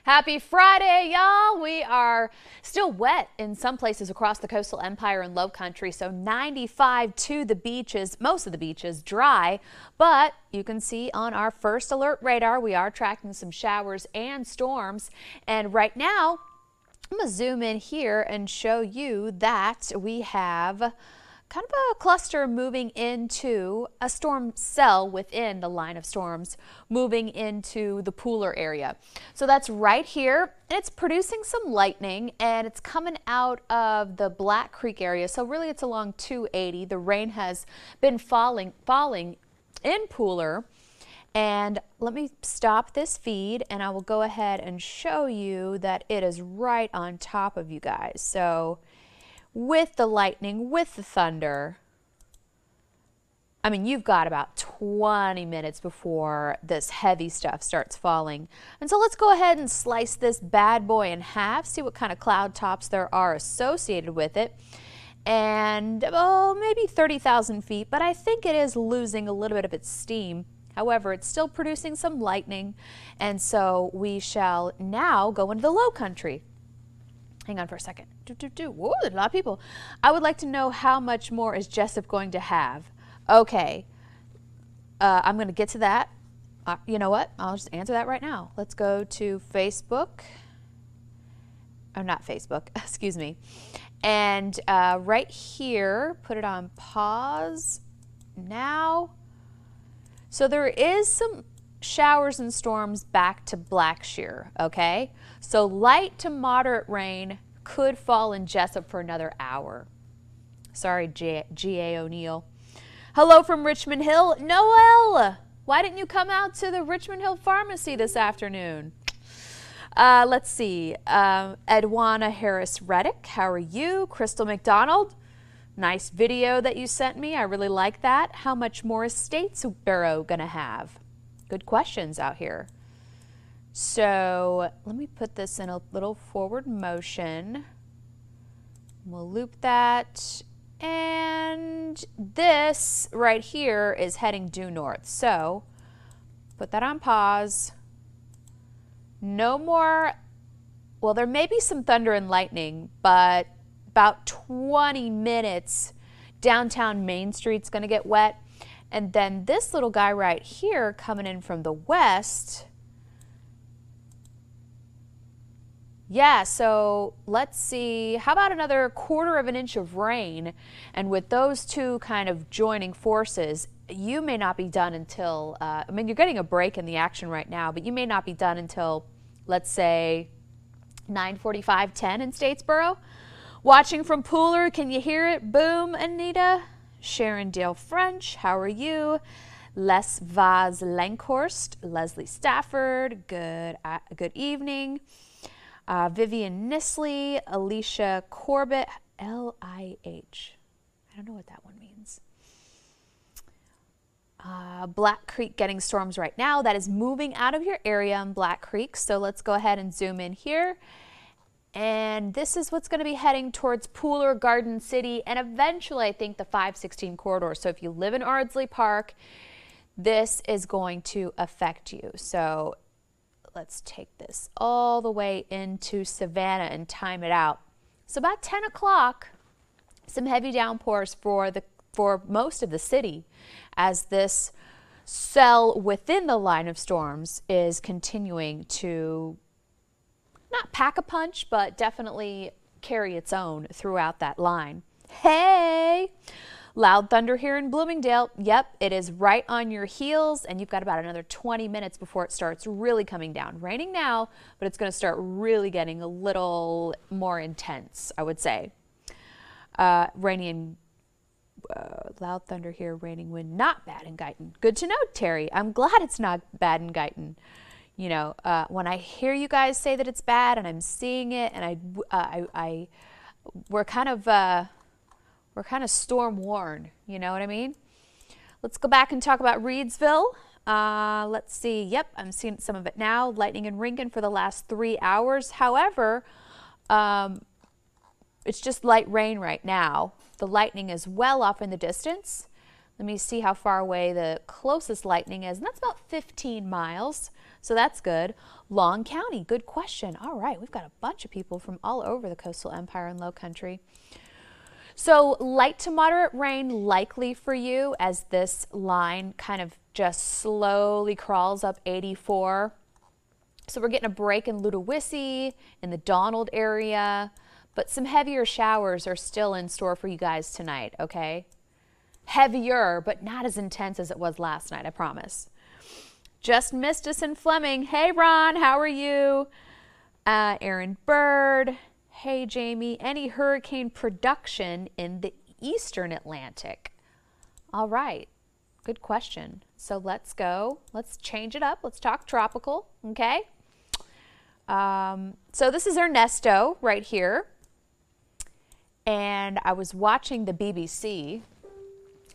Happy Friday, y'all. We are still wet in some places across the coastal empire and low country, so 95 to the beaches, most of the beaches dry, but you can see on our first alert radar, we are tracking some showers and storms. And right now, I'm going to zoom in here and show you that we have kind of a cluster moving into a storm cell within the line of storms moving into the Pooler area. So that's right here. It's producing some lightning and it's coming out of the Black Creek area. So really it's along 280. The rain has been falling in Pooler. And let me stop this feed and I will go ahead and show you that it is right on top of you guys. So with the lightning, with the thunder, I mean, you've got about 20 minutes before this heavy stuff starts falling. And so let's go ahead and slice this bad boy in half, see what kind of cloud tops there are associated with it. And, oh, maybe 30,000 feet, but I think it is losing a little bit of its steam. However, it's still producing some lightning. And so we shall now go into the low country. Hang on for a second. Whoa, there's a lot of people. I would like to know how much more is Jessup going to have. Okay, I'm going to get to that. You know what? I'll just answer that right now. Let's go to Facebook. Oh, not Facebook. Excuse me. And right here, put it on pause now. So there is some showers and storms back to Blackshear, okay? So light to moderate rain could fall in Jessup for another hour. Sorry, G.A. O'Neill. Hello from Richmond Hill. Noel, why didn't you come out to the Richmond Hill Pharmacy this afternoon? Let's see. Edwana Harris-Reddick, how are you? Crystal McDonald, nice video that you sent me. I really like that. How much more is Statesboro going to have? Good questions out here. So let me put this in a little forward motion. We'll loop that. And this right here is heading due north. So put that on pause. No more, well, there may be some thunder and lightning, but about 20 minutes downtown Main Street's going to get wet. And then this little guy right here coming in from the west. Yeah, so let's see. How about another 1/4 of an inch of rain? And with those two kind of joining forces, you may not be done until, I mean, you're getting a break in the action right now, but you may not be done until, let's say, 9:45, 10 in Statesboro. Watching from Pooler, can you hear it? Boom, Anita. Sharon Dale French, how are you? Les Vaz Lankhorst, Leslie Stafford, good evening. Vivian Nisley, Alicia Corbett, L-I-H. I don't know what that one means. Black Creek getting storms right now. That is moving out of your area in Black Creek. So let's go ahead and zoom in here. And this is what's going to be heading towards Pooler, Garden City, and eventually I think the 516 corridor. So if you live in Ardsley Park, this is going to affect you. So let's take this all the way into Savannah and time it out. So about 10 o'clock, some heavy downpours for most of the city as this cell within the line of storms is continuing to not pack a punch, but definitely carry its own throughout that line. Hey! Loud thunder here in Bloomingdale. Yep, it is right on your heels, and you've got about another 20 minutes before it starts really coming down. Raining now, but it's going to start really getting a little more intense, I would say. Rainy and loud thunder here, raining wind, not bad in Guyton. Good to know, Terry. I'm glad it's not bad in Guyton. You know, when I hear you guys say that it's bad and I'm seeing it, and we're kind of storm warned, you know what I mean? Let's go back and talk about Reedsville. Let's see. Yep, I'm seeing some of it now. Lightning in Rincon for the last 3 hours. However, it's just light rain right now. The lightning is well off in the distance. Let me see how far away the closest lightning is, and that's about 15 miles. So that's good. Long County, good question. All right, we've got a bunch of people from all over the coastal empire and low country. So light to moderate rain likely for you as this line kind of just slowly crawls up 84. So we're getting a break in Ludowici, in the Donald area, but some heavier showers are still in store for you guys tonight, okay? Heavier, but not as intense as it was last night, I promise. Just missed us in Fleming. Hey, Ron, how are you? Aaron Bird. Hey, Jamie. Any hurricane production in the eastern Atlantic? All right. Good question. So let's go. Let's change it up. Let's talk tropical, okay? So this is Ernesto right here. And I was watching the BBC.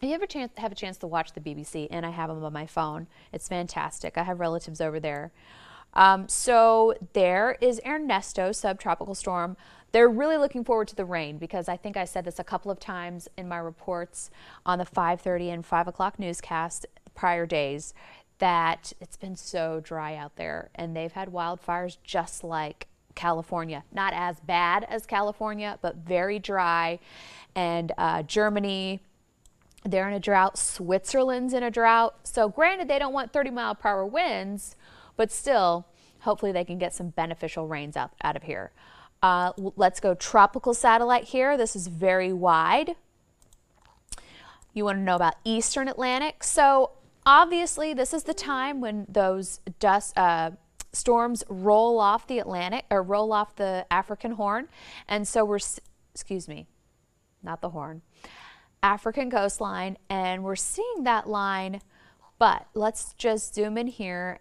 You ever have a chance to watch the BBC? And I have them on my phone. It's fantastic. I have relatives over there. So there is Ernesto, subtropical storm. They're really looking forward to the rain because I think I said this a couple of times in my reports on the 5:30 and 5 o'clock newscast prior days that it's been so dry out there and they've had wildfires just like California. Not as bad as California, but very dry. And Germany, they're in a drought. Switzerland's in a drought. So granted, they don't want 30-mile-per-hour winds, but still, hopefully they can get some beneficial rains out of here. Let's go tropical satellite here. This is very wide. You want to know about Eastern Atlantic. So obviously, this is the time when those storms roll off the Atlantic or roll off the African Horn. And so we're, excuse me, not the Horn, African coastline. And we're seeing that line, but let's just zoom in here.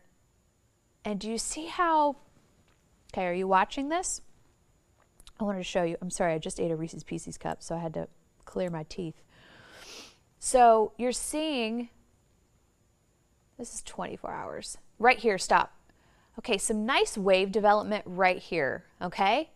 And do you see how, okay, are you watching this? I wanted to show you, I'm sorry, I just ate a Reese's Pieces cup, so I had to clear my teeth. So you're seeing, this is 24 hours. Right here, stop. Okay, some nice wave development right here, okay?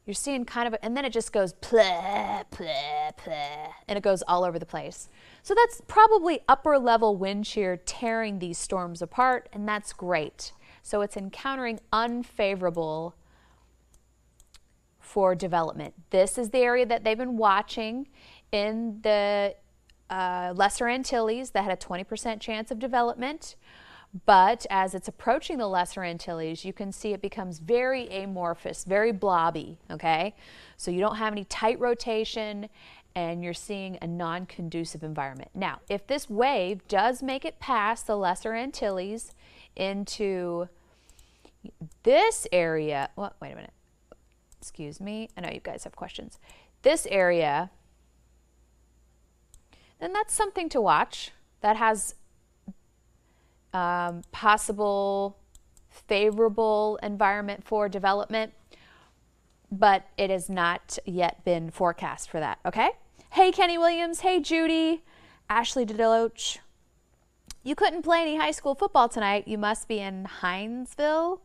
You're seeing kind of, and then it just goes pleh, pleh, pleh, and it goes all over the place. So that's probably upper level wind shear tearing these storms apart, and that's great. So it's encountering unfavorable for development. This is the area that they've been watching in the Lesser Antilles that had a 20% chance of development. But as it's approaching the Lesser Antilles, you can see it becomes very amorphous, very blobby, okay? So you don't have any tight rotation and you're seeing a non-conducive environment. Now, if this wave does make it past the Lesser Antilles into this area, well, wait a minute. Excuse me, I know you guys have questions. This area, then that's something to watch. That has possible favorable environment for development, but it has not yet been forecast for that, okay? Hey, Kenny Williams. Hey, Judy. Ashley DeDeloach. You couldn't play any high school football tonight. You must be in Hinesville.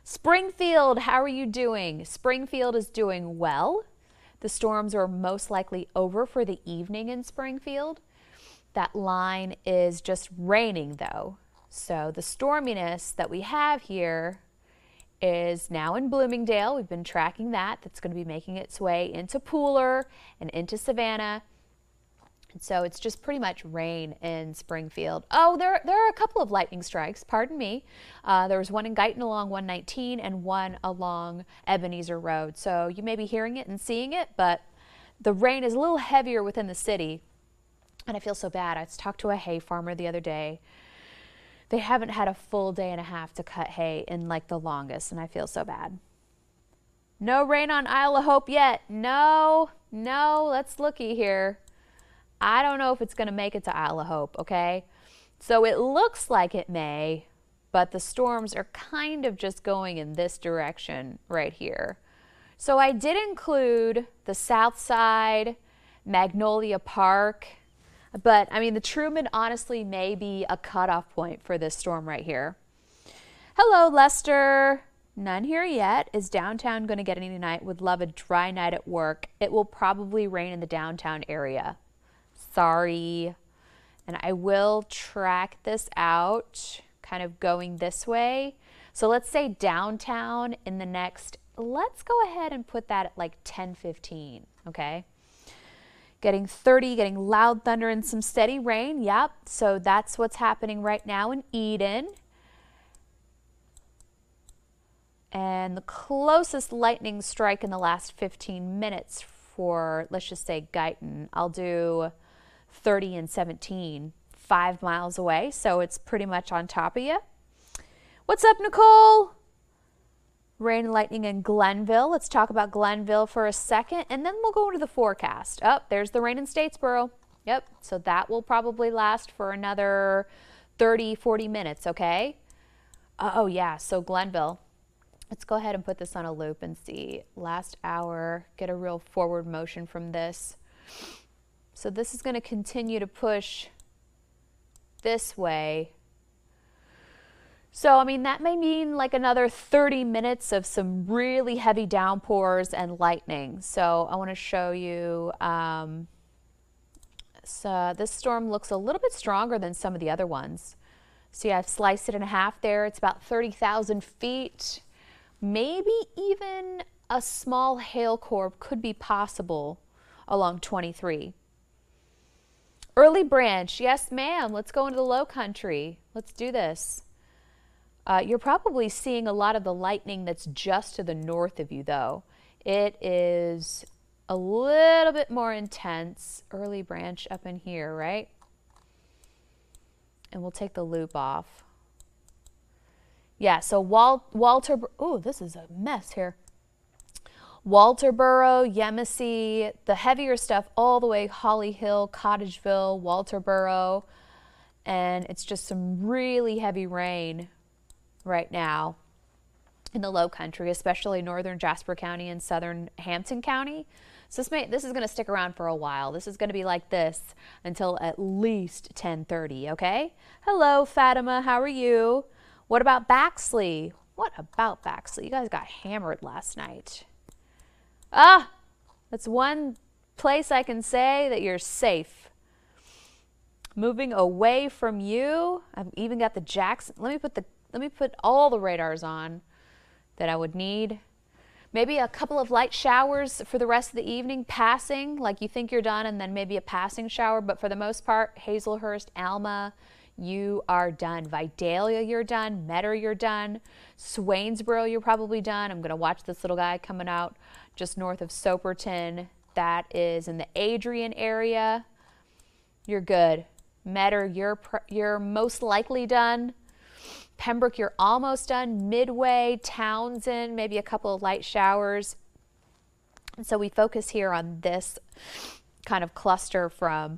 Springfield, how are you doing? Springfield is doing well. The storms are most likely over for the evening in Springfield. That line is just raining though. So the storminess that we have here is now in Bloomingdale. We've been tracking that. That's going to be making its way into Pooler and into Savannah. And so it's just pretty much rain in Springfield. Oh, there are a couple of lightning strikes, pardon me. There was one in Guyton along 119 and one along Ebenezer Road. So you may be hearing it and seeing it, but the rain is a little heavier within the city. And I feel so bad. I talked to a hay farmer the other day. They haven't had a full day and a half to cut hay in like the longest, and I feel so bad. No rain on Isle of Hope yet. No, let's looky here. I don't know if it's going to make it to Isle of Hope, okay? So it looks like it may, but the storms are kind of just going in this direction right here. So I did include the South Side, Magnolia Park, but I mean the Truman honestly may be a cutoff point for this storm right here. Hello, Lester. None here yet. Is downtown going to get any tonight? Would love a dry night at work. It will probably rain in the downtown area. Sorry. And I will track this out. kind of going this way. So let's say downtown in the next, let's go ahead and put that at like 10:15, okay? Getting 30, getting loud thunder and some steady rain. Yep, so that's what's happening right now in Eden. And the closest lightning strike in the last 15 minutes for, let's just say, Guyton, I'll do 30 and 17, 5 miles away. So it's pretty much on top of you. What's up, Nicole? Rain and lightning in Glenville. Let's talk about Glenville for a second, and then we'll go into the forecast. Oh, there's the rain in Statesboro. Yep, so that will probably last for another 30, 40 minutes, okay? Oh, yeah, so Glenville. Let's go ahead and put this on a loop and see. Last hour, get a real forward motion from this. So this is going to continue to push this way. So, I mean, that may mean like another 30 minutes of some really heavy downpours and lightning. So I want to show you, so this storm looks a little bit stronger than some of the other ones. See, I've sliced it in half there. It's about 30,000 feet. Maybe even a small hail core could be possible along 23. Early branch, yes ma'am, let's go into the low country. Let's do this. You're probably seeing a lot of the lightning that's just to the north of you though. It is a little bit more intense. Early branch up in here, right? And we'll take the loop off. Yeah, so Walter, oh, this is a mess here. Walterboro, Yemassee, the heavier stuff all the way Holly Hill, Cottageville, Walterboro, and it's just some really heavy rain right now in the low country, especially northern Jasper County and southern Hampton County. So this is going to stick around for a while. This is going to be like this until at least 10:30, okay? Hello, Fatima, how are you? What about Baxley? What about Baxley? You guys got hammered last night. Ah, that's one place I can say that you're safe. Moving away from you. I've even got the Jackson. Let me put all the radars on that I would need. Maybe a couple of light showers for the rest of the evening, passing, like you think you're done, and then maybe a passing shower. But for the most part, Hazelhurst, Alma, you are done. Vidalia, you're done. Metter, you're done. Swainsboro, you're probably done. I'm going to watch this little guy coming out just north of Soperton. That is in the Adrian area. You're good. Metter, you're most likely done. Pembroke, you're almost done. Midway, Townsend, maybe a couple of light showers. And so we focus here on this kind of cluster from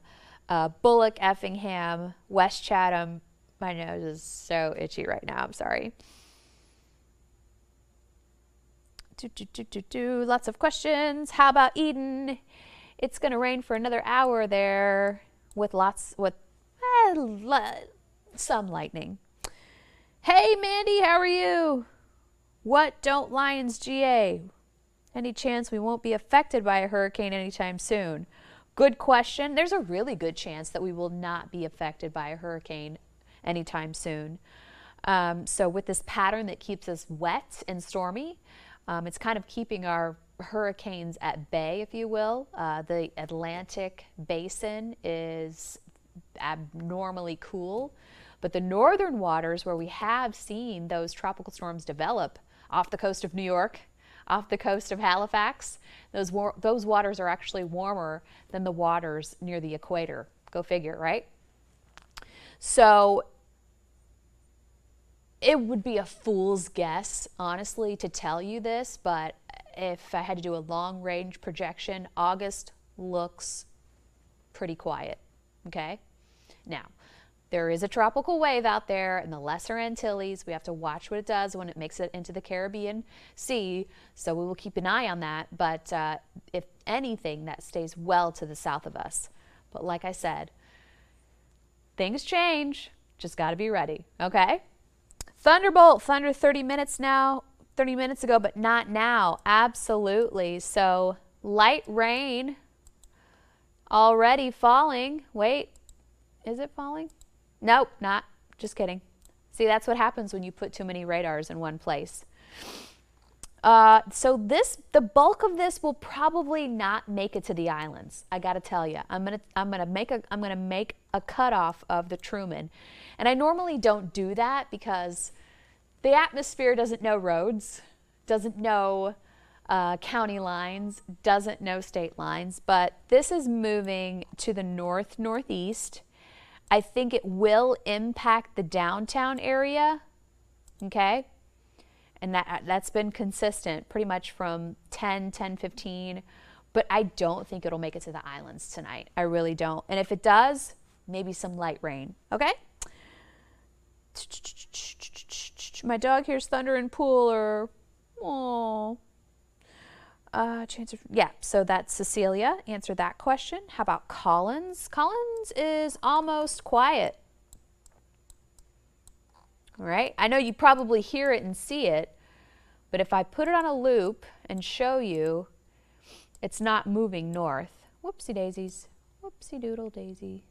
Bullock, Effingham, West Chatham. My nose is so itchy right now. I'm sorry. Lots of questions. How about Eden? It's going to rain for another hour there with some lightning. Hey, Mandy, how are you? What don't Lions GA? Any chance we won't be affected by a hurricane anytime soon? Good question. There's a really good chance that we will not be affected by a hurricane anytime soon. So with this pattern that keeps us wet and stormy, it's kind of keeping our hurricanes at bay, if you will. The Atlantic basin is abnormally cool, but the northern waters where we have seen those tropical storms develop off the coast of New York, off the coast of Halifax, those waters are actually warmer than the waters near the equator. Go figure, right? So it would be a fool's guess, honestly, to tell you this, but if I had to do a long-range projection, August looks pretty quiet, okay? Now, there is a tropical wave out there in the Lesser Antilles. We have to watch what it does when it makes it into the Caribbean Sea, so we will keep an eye on that, but if anything, that stays well to the south of us. But like I said, things change, just got to be ready, okay? Thunderbolt, thunder 30 minutes ago, but not now. Absolutely. So light rain already falling. Wait, is it falling? Nope, not. Just kidding. See, that's what happens when you put too many radars in one place. So the bulk of this will probably not make it to the islands. I got to tell you, I'm gonna make a cutoff of the Truman, and I normally don't do that because the atmosphere doesn't know roads, doesn't know county lines, doesn't know state lines. But this is moving to the northeast. I think it will impact the downtown area. Okay. And that's been consistent pretty much from 10:15, but I don't think it'll make it to the islands tonight. I really don't. And if it does, maybe some light rain, okay? My dog hears thunder and pool or, oh. Yeah, so that's Cecilia. Answered that question. How about Collins? Collins is almost quiet. All right, I know you probably hear it and see it, but if I put it on a loop and show you, it's not moving north. Whoopsie daisies, whoopsie doodle daisy.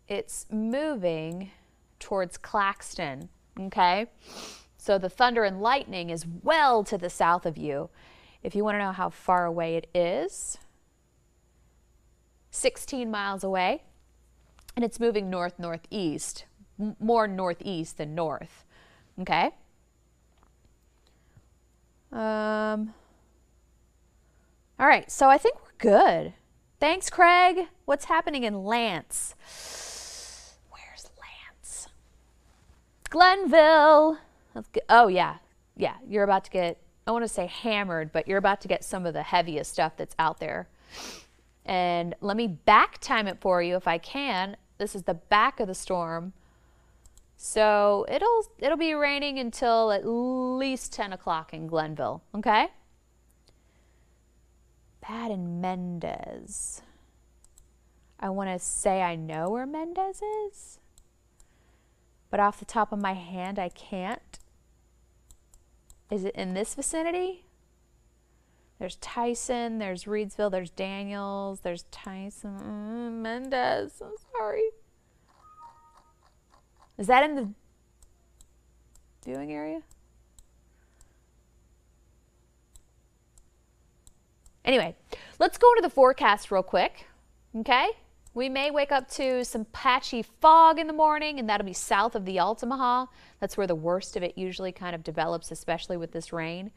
It's moving towards Claxton, okay? So the thunder and lightning is well to the south of you. If you want to know how far away it is, 16 miles away, and it's moving north-northeast. More northeast than north. Okay. All right, so I think we're good. Thanks, Craig. What's happening in Lance? Where's Lance? Glenville. Oh, yeah. Yeah, you're about to get, I want to say hammered, but you're about to get some of the heaviest stuff that's out there. And let me back time it for you if I can. This is the back of the storm. So it'll be raining until at least 10 o'clock in Glenville, okay? Bad in Mendez. I want to say I know where Mendez is, but off the top of my hand, I can't. Is it in this vicinity? There's Tyson, there's Reedsville, there's Daniels, there's Tyson, Mendez, I'm sorry. Is that in the viewing area? Anyway, let's go into the forecast real quick, okay? We may wake up to some patchy fog in the morning, and that'll be south of the Altamaha. That's where the worst of it usually kind of develops, especially with this rain.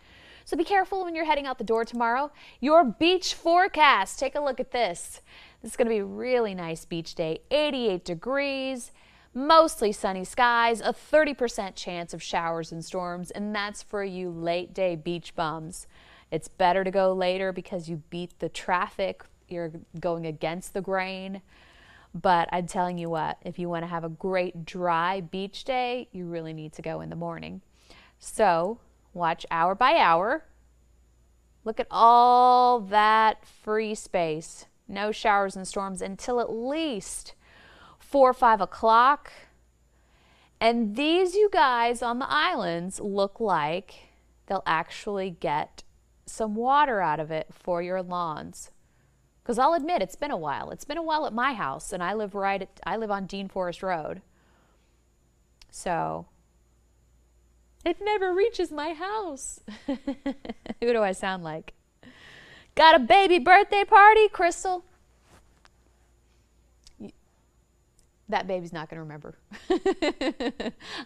So be careful when you're heading out the door tomorrow. Your beach forecast, take a look at this. This is going to be a really nice beach day, 88 degrees. Mostly sunny skies, a 30% chance of showers and storms, and that's for you late day beach bums. It's better to go later because you beat the traffic. You're going against the grain. But I'm telling you what, if you want to have a great dry beach day, you really need to go in the morning. So watch hour by hour. Look at all that free space. No showers and storms until at least 4 or 5 o'clock. And these, you guys on the islands, look like they'll actually get some water out of it for your lawns. Because I'll admit, it's been a while. It's been a while at my house, and I live on Dean Forest Road. So it never reaches my house. Who do I sound like? Got a baby birthday party, Crystal? That baby's not going to remember.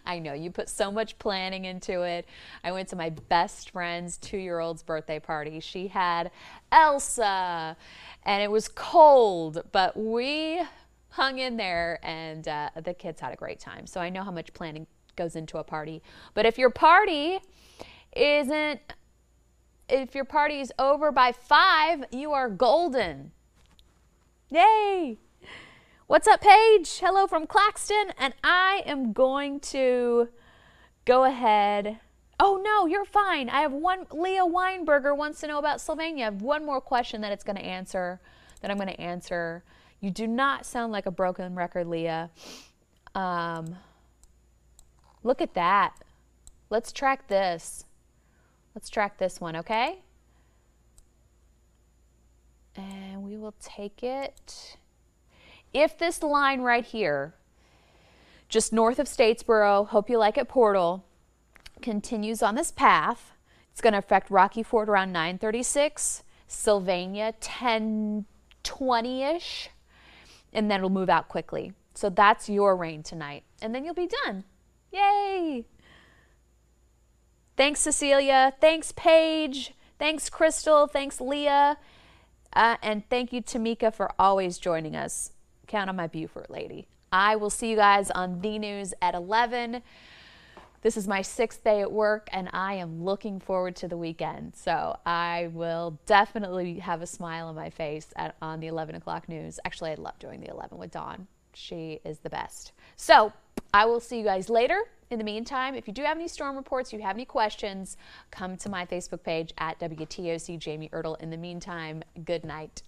I know, you put so much planning into it. I went to my best friend's 2-year-old's birthday party. She had Elsa, and it was cold, but we hung in there, and the kids had a great time. So I know how much planning goes into a party. But if your party is over by 5, you are golden. Yay! What's up, Paige? Hello from Claxton, and I am going to go ahead. Oh, no, you're fine. I have one. Leah Weinberger wants to know about Sylvania. I have one more question that I'm going to answer. You do not sound like a broken record, Leah. Look at that. Let's track this. Let's track this one, okay? And we will take it. If this line right here just north of Statesboro, hope you like it, portal, continues on this path. It's going to affect Rocky Ford around 9:36, Sylvania 10:20-ish, and then it'll move out quickly. So that's your rain tonight, and then you'll be done. Yay! Thanks, Cecilia. Thanks, Paige. Thanks, Crystal. Thanks, Leah. And thank you, Tamika, for always joining us. Count on my Beaufort lady. I will see you guys on The News at 11. This is my 6th day at work, and I am looking forward to the weekend. So I will definitely have a smile on my face on the 11 o'clock news. Actually, I love doing the 11 with Dawn. She is the best. So I will see you guys later. In the meantime, if you do have any storm reports, you have any questions, come to my Facebook page at WTOC Jamie Erdahl. In the meantime, good night.